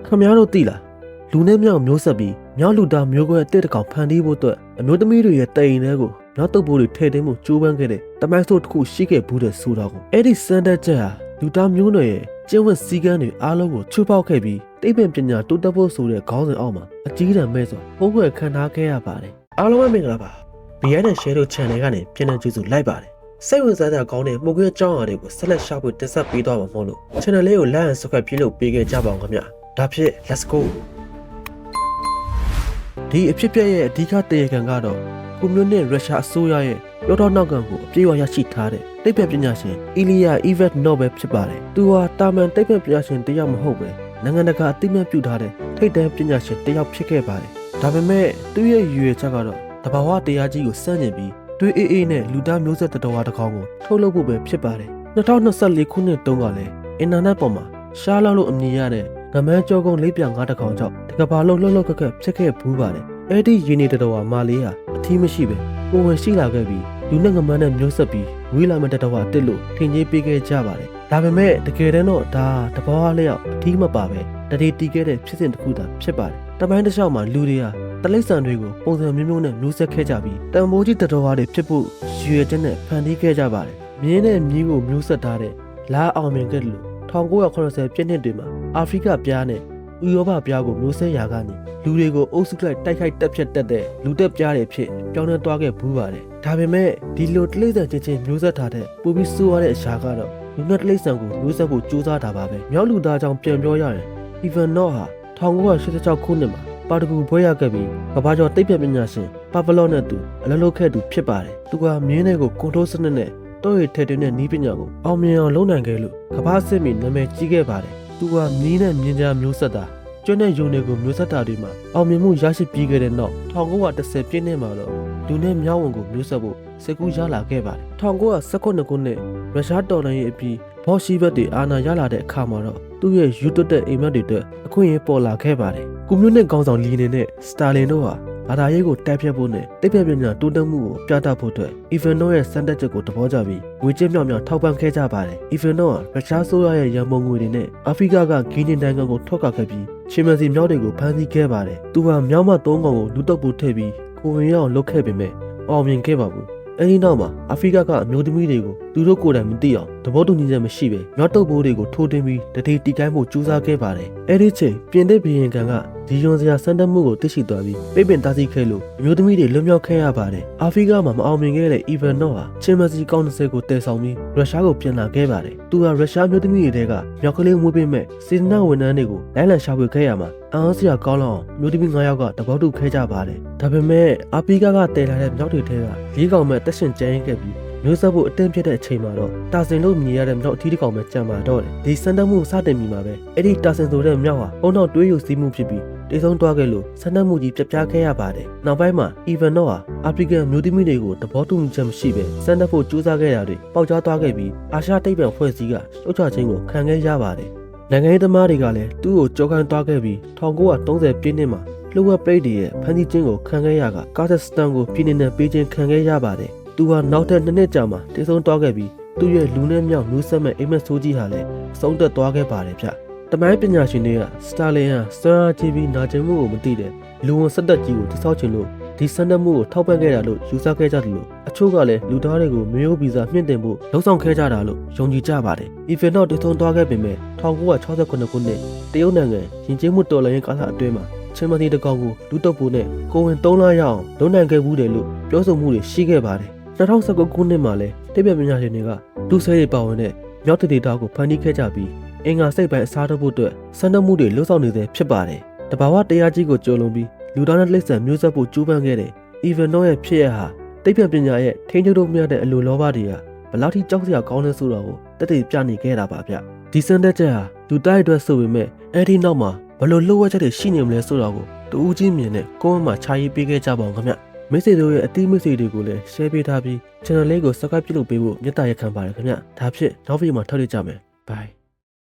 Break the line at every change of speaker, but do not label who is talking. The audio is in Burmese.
ခမားတို့သိလားလူနဲ့မြောက်မျိုးဆက်ပြီးမြောက်လူသားမျိုးကွဲအတစ်တကောင်ဖန်တီးဖို့အတွက်အမျိုးသမီးတွေရဲ့တအိမ်တွေကိုမြောက်တုပ်ပိုးတွေထည့်သွင်းမှုကြိုးပမ်းခဲ့တဲ့တမိုင်းဆိုးတစ်ခုရှိခဲ့ဘူးတဲ့ဆိုတာကိုအဲ့ဒီစံတက်ချက်ဟာလူသားမျိုးနွယ်ရဲ့ကျင့်ဝတ်စည်းကမ်းတွေအားလုံးကိုချိုးဖောက်ခဲ့ပြီးတိတ်ပင်ပညာတိုးတက်ဖို့ဆိုတဲ့ခေါင်းစဉ်အောက်မှာအကြီးတန်းမဲ့စွာပုံကွယ်ခံထားခဲ့ရပါတယ်အားလုံးပဲမင်္ဂလာပါ BI နဲ့ Share တို့ channel ကနေပြန်လည်ကြိုဆိုလိုက်ပါတယ်စိတ်ဝင်စားကြကောင်းတဲ့မှုခွေးအကြောင်းအရာတွေကိုဆက်လက်ရှာဖွေတင်ဆက်ပေးသွားမှာမဟုတ်လို့ channel လေးကို like and subscribe ပြုလုပ်ပေးခဲ့ကြပါအောင်ခင်ဗျဒါဖြစ် let's go ဒီအဖြစ်ပြရဲ့အဓိကတရားခံကတော့ကွန်မြူနစ်ရုရှားအစိုးရရဲ့ပြောတော့နောက်ခံကိုအပြည့်အဝရရှိထားတဲ့တိတ်ပံပညာရှင်အီလီယာအီဗက်နော့ပဲဖြစ်ပါတယ်သူဟာတာမန်တိတ်ပံပညာရှင်တယောက်မဟုတ်ပဲနိုင်ငံတကာအသိအမှတ်ပြုထားတဲ့ထိပ်တန်းပညာရှင်တယောက်ဖြစ်ခဲ့ပါတယ်ဒါပေမဲ့သူ့ရဲ့ရည်ရွယ်ချက်ကတော့တဘာဝတရားကြီးကိုစန့်ကျင်ပြီးတွေးအေးနဲ့လူသားမျိုးဆက်တတော်ဝါတစ်ကောင်ကိုထုတ်လုပ်ဖို့ပဲဖြစ်ပါတယ်2024ခုနှစ်တုန်းကလည်းအင်တာနက်ပေါ်မှာရှားလောက်လို့အမည်ရတဲ့ငမန်းကြောကုန်းလေးပြငါးတစ်ကောင်ကြောင့်တကဘာလုံးလှုပ်လှုပ်ခက်ခက်ဖြစ်ခဲ့ဘူးပါတယ်အဲ့ဒီယင်းနေတတော်ဝါမာလေးဟာအထီးမရှိပဲပုံဝင်ရှိလာခဲ့ပြီးလူနဲ့ငမန်းနဲ့မျိုးဆက်ပြီးဝေးလာမဲ့တတော်ဝါတက်လို့ထင်ကြီးပေးခဲ့ကြပါတယ်ဒါပေမဲ့တကယ်တမ်းတော့ဒါတဘာဝလျောက်အထီးမပါပဲတတိတီးခဲ့တဲ့ဖြစ်စဉ်တစ်ခုသာဖြစ်ပါတယ်တပိုင်းတစ်လျှောက်မှာလူတွေကတလိษံတွေကိုပုံစံမျိုးမျိုးနဲ့မျိုးဆက်ခဲ့ကြပြီးတန်ဖိုးကြီးတတော်ဝါတွေဖြစ်ဖို့ရည်ရွယ်ချက်နဲ့ဖန်တီးခဲ့ကြပါတယ်မြင်းနဲ့မြီးကိုမျိုးဆက်ထားတဲ့လာအောင်မြင်ခဲ့တယ်လို့1980ပြည့်နှစ်တွေမှာအာဖရိကပြားနဲ့ဥရောပပြားကိုမျိုးဆက်ရာကနေလူတွေကိုအုပ်စုလိုက်တိုက်ခိုက်တက်ဖြတ်တက်တဲ့လူတက်ပြားတွေဖြစ်ပြောင်းလဲသွားခဲ့ဘူးပါတယ်ဒါပေမဲ့ဒီလိုတလိษံချင်းမျိုးဆက်ထားတဲ့ပိုပြီးဆိုးရတဲ့အရာကတော့လူနဲ့တလိษံကိုမျိုးဆက်ဖို့ကြိုးစားတာပါပဲမြောက်လူသားကြောင့်ပြန်ပြောရရင်အီဗန်နော့ဟာ1986ခုနှစ်မှာပါတကူဘွဲရခဲ့ပြီးကဘာကျော်တိတ်ပြပညာရှင်ပါဗလော့နဲ့သူအလုပ်လုပ်ခဲ့သူဖြစ်ပါတယ်သူကမြင်းတွေကိုကွန်ထရိုးစနစ်နဲ့တော့ရထည့်သွင်းတဲ့နီးပညာကိုအောင်မြင်အောင်လုပ်နိုင်ခဲ့လို့ကဘာစစ်မီနာမည်ကြီးခဲ့ပါတယ်သူကမြင်းနဲ့မြင်းကြားမျိုးဆက်တာကျွန်းတဲ့ယုံတွေကိုမျိုးဆက်တာတွေမှာအောင်မြင်မှုရရှိပြီးခဲ့တဲ့နောက်1910ပြည့်နှစ်မှာတော့လူနဲ့မြောက်ဝန်ကိုမျိုးဆက်ဖို့စကူရလာခဲ့ပါတယ်1919ခုနှစ်ရုရှားတော်လှန်ရေးအပြီးဘော့ရှီဘက်တွေအာဏာရလာတဲ့အခါမှာတော့သူ့ရဲ့ယူတွတ်တဲ့အိမ်မက်တွေအတွက်အခွင့်အရေးပေါ်လာခဲ့ပါတယ်ကွန်မြူနစ်ခေါင်းဆောင်လီနင်နဲ့စတာလင်တို့ဟာဘာသာရေးကိုတိုက်ဖြတ်ဖို့နဲ့တိတ်ပြပညာတိုးတက်မှုကိုပြသဖို့အတွက်အီဗန်နော့ရဲ့စံတက်ချက်ကိုသဘောကျပြီးငွေကြေးမြောက်မြောက်ထောက်ပံ့ခဲ့ကြပါတယ်အီဗန်နော့ဟာရုရှားဆိုရရဲ့ရန်ပုံငွေတွေနဲ့အာဖရိကကဂီနီနိုင်ငံကိုထွက်ခွာခဲ့ပြီးချီမန်စီမြောက်တွေကိုဖမ်းဆီးခဲ့ပါတယ်သူဟာမြောက်မ3កောင်ကိုလူတော့ပူထည့်ပြီးကိုဝင်ရအောင်လုပ်ခဲ့ပေမဲ့အောင်မြင်ခဲ့ပါဘူးအဲဒီနောက်မှာအာဖရိကကအမျိုးသမီးတွေကိုသူတို့ကိုယ်တိုင်မသိအောင်သဘောတူညီချက်မရှိပဲမြောက်တုပ်ဘိုးတွေကိုထိုးတင်ပြီးတတိတီကိုင်းမှုကြိုးစားခဲ့ပါတယ်အဲဒီချိန်ပြင်သစ်ဘီရင်ကန်ကဒီယွန်စရာစံတက်မှုကိုသိရှိသွားပြီးပြပင်တားဆီးခဲ့လို့အမျိုးသမီးတွေလွတ်မြောက်ခဲ့ရပါတယ်အာဖရိကမှာမအောင်မြင်ခဲ့တဲ့အီဗန်နော့ဟာချင်မစီကောင်း20ကိုတည်ဆောင်ပြီးရုရှားကိုပြန်လာခဲ့ပါတယ်သူဟာရုရှားမျိုးသမီးတွေထဲကမြောက်ကလေးမွေးပေးမဲ့စေတနာဝန်ထမ်းတွေကိုလိုက်လံရှာဖွေခဲ့ရမှာအားစရာကောင်းလောက်မျိုးသမီး9ယောက်ကတပေါက်တူခဲကြပါတယ်ဒါပေမဲ့အာဖရိကတည်လာတဲ့မြောက်တွေထဲက၄ကောင်မဲ့တက်ရှင်ကျန်းခဲ့ပြီးမျိုးဆက်ဖို့အတင်းပြတဲ့အချိန်မှာတော့တာစင်လို့မြင်ရတဲ့မြောက်အထီးတစ်ကောင်ပဲကြံပါတော့တယ်ဒီစံတက်မှုစတင်ပြီးမှာပဲအဲ့ဒီတာစင်ဆိုတဲ့မြောက်ဟာအုံနောက်တွေးယူစည်းမှုဖြစ်ပြီးတိတ်ဆုံးသွားခဲ့လို့စံတက်မှုကြီးပြပြခဲ့ရပါတယ်နောက်ပိုင်းမှာအီဗန်နော့ဟာအာဖရိကန်မျိုးသမီးတွေကိုတဘောတူညီချက်မရှိပဲစံတက်ဖို့ကြိုးစားခဲ့တာတွေပေါက်ကြားသွားခဲ့ပြီးအာရှတိတ်ပံဖွဲ့စည်းကလှုပ်ချခြင်းကိုခံခဲ့ရပါတယ်နိုင်ငံရေးသမားတွေကလည်းသူ့ကိုကြောက်ခိုင်းသွားခဲ့ပြီး1930ပြည့်နှစ်မှာလှုပ်ဝက်ပရိတ်တွေရဲ့ဖမ်းဆီးခြင်းကိုခံခဲ့ရကကာဇက်စတန်ကိုပြည်နယ်ပေးခြင်းခံခဲ့ရပါတယ်သူဟာနောက်ထပ်2နှစ်ကြာမှတည်ဆုံးသွားခဲ့ပြီးသူ့ရဲ့လူနဲ့မြောက်မျိုးဆက်မဲ့အိမ်မက်ဆိုးကြီးဟာလည်းဆုံးသက်သွားခဲ့ပါတယ်ဗျတမိုင်းပညာရှင်တွေကစတာလင်ဟာစွမ်းအားကြီးပြီးနာကျင်မှုကိုမသိတဲ့လူဝင်ဆက်သက်ကြီးကိုတိစောက်ချင်လို့ဒီစံတက်မှုကိုထောက်ပံ့ခဲ့တာလို့ယူဆခဲ့ကြတယ်လို့အချို့ကလည်းလူသားတွေကိုမျိုးဗီဇမြင့်တင်ဖို့လှုံ့ဆော်ခဲ့ကြတာလို့ယုံကြည်ကြပါတယ်။အီဗန်နော့တည်ဆုံးသွားခဲ့ပေမဲ့1969ခုနှစ်တရုတ်နိုင်ငံယဉ်ကျေးမှုတော်လှန်ရေးကာလအတွင်းမှာချင်မတီတကောင်ကိုလူတုပ်ပိုးနဲ့ကိုဝင်3လရအောင်လုံနိုင်ခဲ့ဘူးတယ်လို့ပြောဆိုမှုတွေရှိခဲ့ပါတယ်။2019ခုနှစ်မှာလည်းတိတ်ပြပညာရှင်တွေကလူဆဲတွေပါဝင်တဲ့မြောက်ဒေတာကိုဖန်တီးခဲ့ကြပြီးအင်္ဂါစိတ်ပိုင်းအစားထိုးဖို့အတွက်စံတက်မှုတွေလှုပ်ဆောင်နေသေးဖြစ်ပါတယ်။တဘာဝတရားကြီးကိုကျော်လွန်ပြီးလူသားနဲ့တိရစ္ဆာန်မျိုးဆက်ဖို့ကြိုးပမ်းခဲ့တဲ့အီဗန်နော့ရဲ့ဖြစ်ရဟာတိတ်ပြပညာရဲ့ထိန်းချုပ်လို့မရတဲ့အလိုလောဘတွေကဘယ်လောက်ထိကြောက်စရာကောင်းလဲဆိုတော့ကိုတက်တည်ပြနေခဲ့တာပါဗျ။ဒီစံတက်ချက်ဟာလူသားအတွက်ဆိုပေမဲ့အဲ့ဒီနောက်မှာဘယ်လိုလှုပ်ဝက်ချက်တွေရှိနေမလဲဆိုတော့ကိုတူးချင်းမြင်နဲ့ကိုယ်မှခြာရေးပေးခဲ့ကြပါအောင်ခင်ဗျ။မိတ်ဆွေတို့ရဲ့အသီးမိတ်ဆွေတွေကိုလည်း share ပေးထားပြီး channel လေးကို subscribe ပြုလုပ်ပေးဖို့မေတ္တာရက်ခံပါတယ်ခင်ဗျ။ဒါဖြစ်နောက်ဗီဒီယိုမှာထောက်ရကြမယ်။ Bye